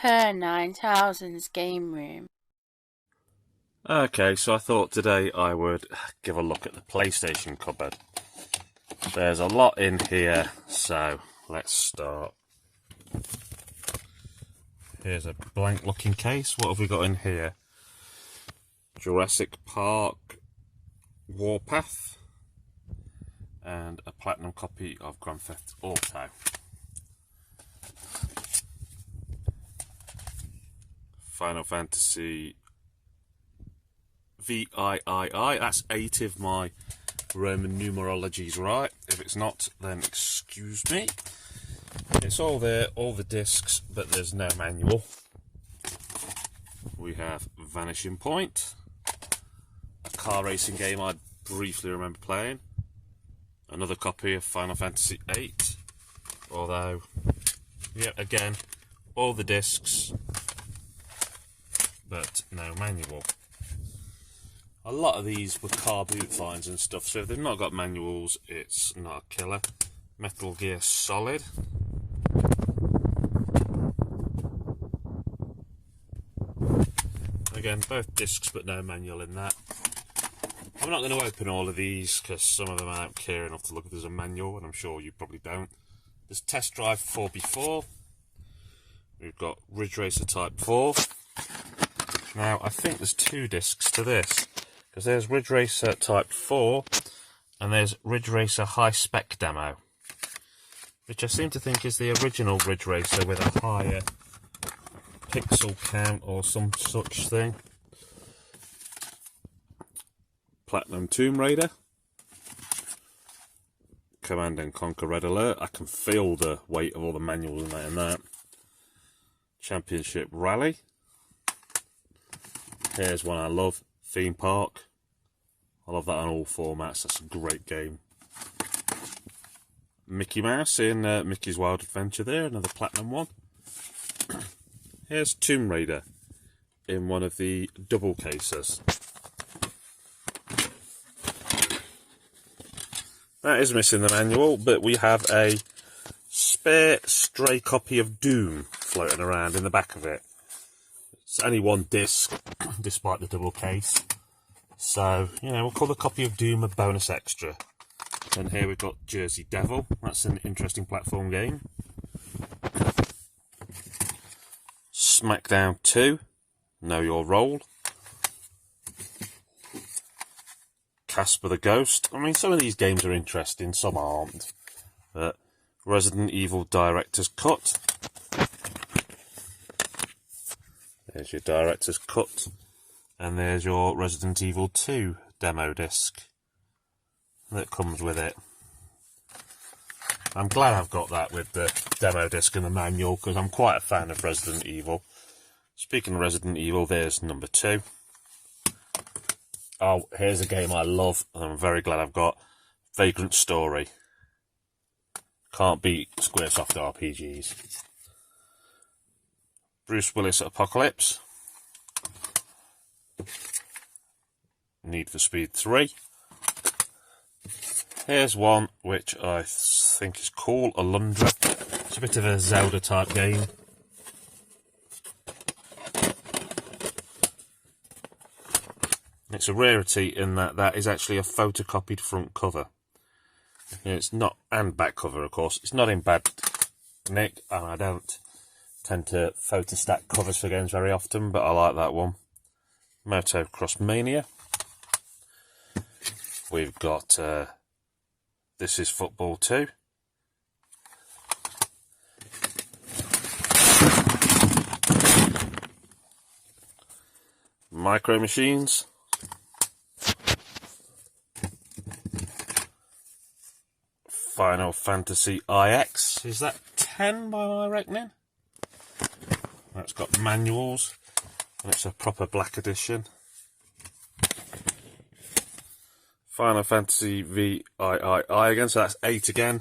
per 9000's game room. Okay, so I thought today I would give a look at the PlayStation cupboard. There's a lot in here, so let's start. Here's a blank looking case. What have we got in here? Jurassic Park Warpath and a platinum copy of Grand Theft Auto. Final Fantasy VIII, that's 8 if my Roman numerology's right. If it's not, then excuse me. It's all there, all the discs, but there's no manual. We have Vanishing Point, a car racing game I briefly remember playing. Another copy of Final Fantasy VIII, although, yeah, again, all the discs, but no manual. A lot of these were car boot finds and stuff, so if they've not got manuals, it's not a killer. Metal Gear Solid. Again, both discs but no manual in that. I'm not going to open all of these because some of them I don't care enough to look if there's a manual, and I'm sure you probably don't. There's Test Drive 4x4. We've got Ridge Racer Type 4. Now, I think there's 2 discs to this, because there's Ridge Racer Type 4 and there's Ridge Racer High Spec Demo, which I seem to think is the original Ridge Racer with a higher pixel count or some such thing. Platinum Tomb Raider, Command and Conquer Red Alert. I can feel the weight of all the manuals in that. Championship Rally. Here's one I love, Theme Park. I love that on all formats, that's a great game. Mickey Mouse in Mickey's Wild Adventure there, another platinum one. Here's Tomb Raider in one of the double cases. That is missing the manual, but we have a spare stray copy of Doom floating around in the back of it. It's only 1 disc, despite the double case. So, you know, we'll call the copy of Doom a bonus extra. And here we've got Jersey Devil. That's an interesting platform game. Smackdown 2, Know Your Role. Casper the Ghost. I mean, some of these games are interesting, some aren't. But Resident Evil Director's Cut. There's your Director's Cut. And there's your Resident Evil 2 demo disc that comes with it. I'm glad I've got that with the demo disc and the manual, because I'm quite a fan of Resident Evil. Speaking of Resident Evil, there's number 2. Oh, here's a game I love, and I'm very glad I've got. Vagrant Story. Can't beat Squaresoft RPGs. Bruce Willis Apocalypse. Need for Speed 3. Here's one which I think is cool, Alundra. It's a bit of a Zelda type game. It's a rarity in that that is actually a photocopied front cover. It's not, and back cover of course. It's not in bad nick, and I don't tend to photostack covers for games very often, but I like that one. Motocross Mania. We've got This Is Football 2. Micro Machines. Final Fantasy IX. Is that 10 by my reckoning? That's got manuals, and it's a proper black edition. Final Fantasy VIII again, so that's 8 again,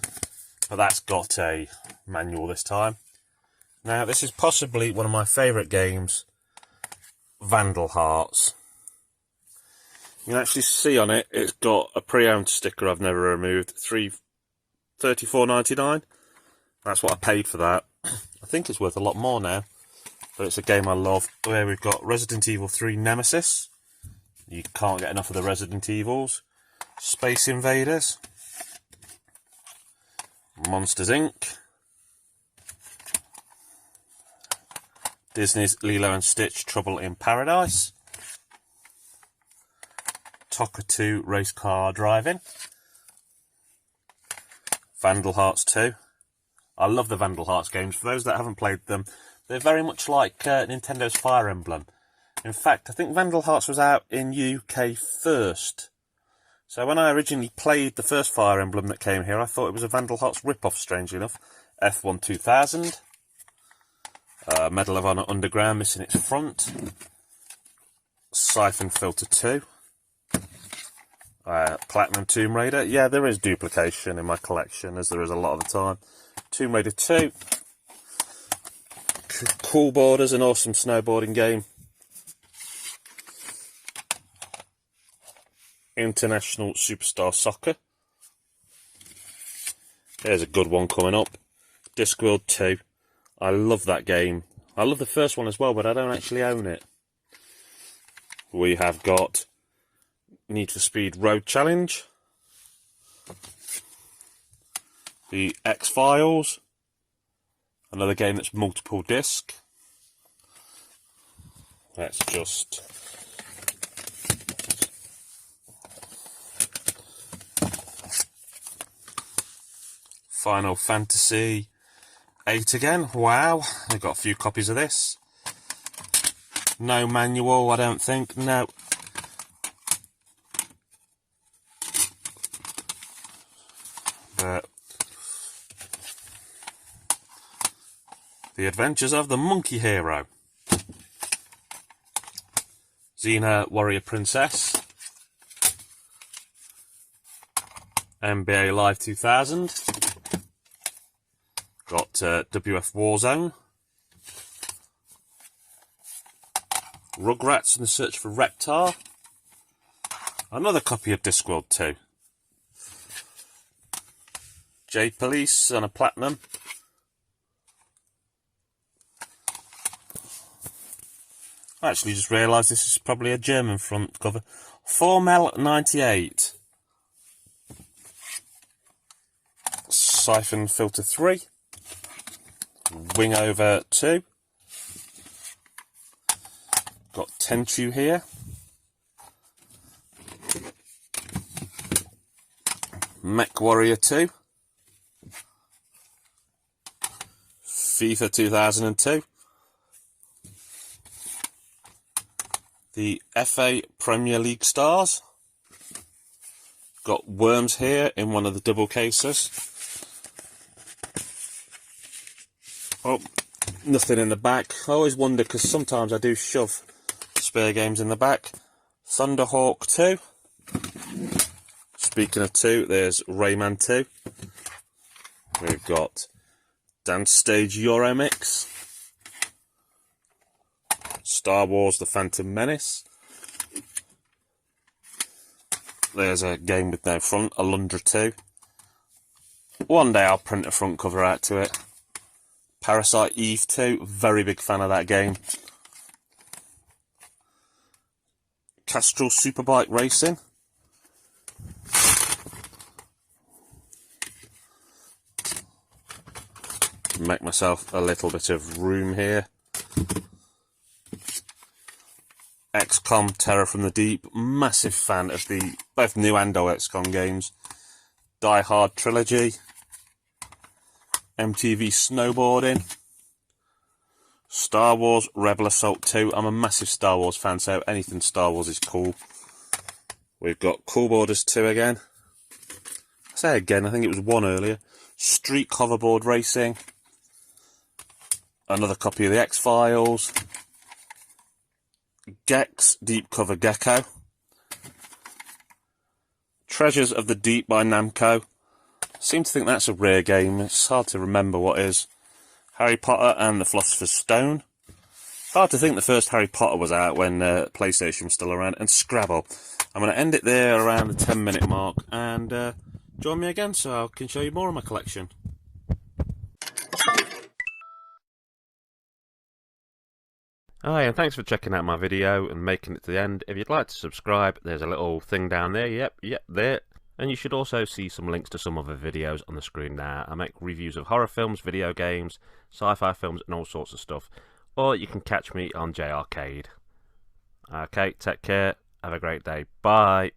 but that's got a manual this time. Now, this is possibly one of my favourite games, Vandal Hearts. You can actually see on it, it's got a pre-owned sticker I've never removed, $34.99. That's what I paid for that. I think it's worth a lot more now. but it's a game I love. Here we've got Resident Evil 3 Nemesis. You can't get enough of the Resident Evils. Space Invaders. Monsters Inc. Disney's Lilo and Stitch Trouble in Paradise. Tokka 2 Race Car Driving. Vandal Hearts 2. I love the Vandal Hearts games. For those that haven't played them, they're very much like Nintendo's Fire Emblem. In fact, I think Vandal Hearts was out in UK first. So when I originally played the first Fire Emblem that came here, I thought it was a Vandal Hearts rip-off, strangely enough. F1 2000. Medal of Honor Underground missing its front. Siphon Filter 2. Platinum Tomb Raider. Yeah, there is duplication in my collection, as there is a lot of the time. Tomb Raider 2. Cool Borders, an awesome snowboarding game. International Superstar Soccer. There's a good one coming up. Discworld 2. I love that game. I love the first one as well, but I don't actually own it. We have got Need for Speed Road Challenge. The X-Files. Another game that's multiple disc. Let's just... Final Fantasy 8 again. Wow, I've got a few copies of this. No manual, I don't think. No. But The Adventures of the Monkey Hero. Xena Warrior Princess. NBA Live 2000. Got WF Warzone. Rugrats and the Search for Reptar. Another copy of Discworld 2. J Police on a Platinum. I actually just realised this is probably a German front cover. Formel 98. Siphon Filter 3. Wing Over 2. Got Tenchu here. Mech Warrior 2. FIFA 2002. The FA Premier League Stars. Got Worms here in one of the double cases. Oh, nothing in the back. I always wonder, because sometimes I do shove spare games in the back. Thunderhawk 2. Speaking of 2, there's Rayman 2. We've got Dance Stage Euromix. Star Wars The Phantom Menace. There's a game with no front, Alundra 2. One day I'll print a front cover out to it. Parasite Eve 2, very big fan of that game. Castrol Superbike Racing. Make myself a little bit of room here. XCOM Terror from the Deep, massive fan of the both new and old XCOM games. Die Hard Trilogy. MTV Snowboarding. Star Wars Rebel Assault 2. I'm a massive Star Wars fan, so anything Star Wars is cool. We've got Cool Borders 2 again. I say again, I think it was 1 earlier. Street Hoverboard Racing. Another copy of the X-Files. Gex Deep Cover Gecko. Treasures of the Deep by Namco. I seem to think that's a rare game. It's hard to remember what is. Harry Potter and the Philosopher's Stone. Hard to think the first Harry Potter was out when PlayStation was still around. And Scrabble. I'm going to end it there around the 10-minute mark. And join me again so I can show you more of my collection. Hi, and thanks for checking out my video and making it to the end. If you'd like to subscribe, there's a little thing down there. Yep, there. And you should also see some links to some other videos on the screen now. I make reviews of horror films, video games, sci-fi films, and all sorts of stuff. Or you can catch me on J Arcade. Okay, take care. Have a great day. Bye.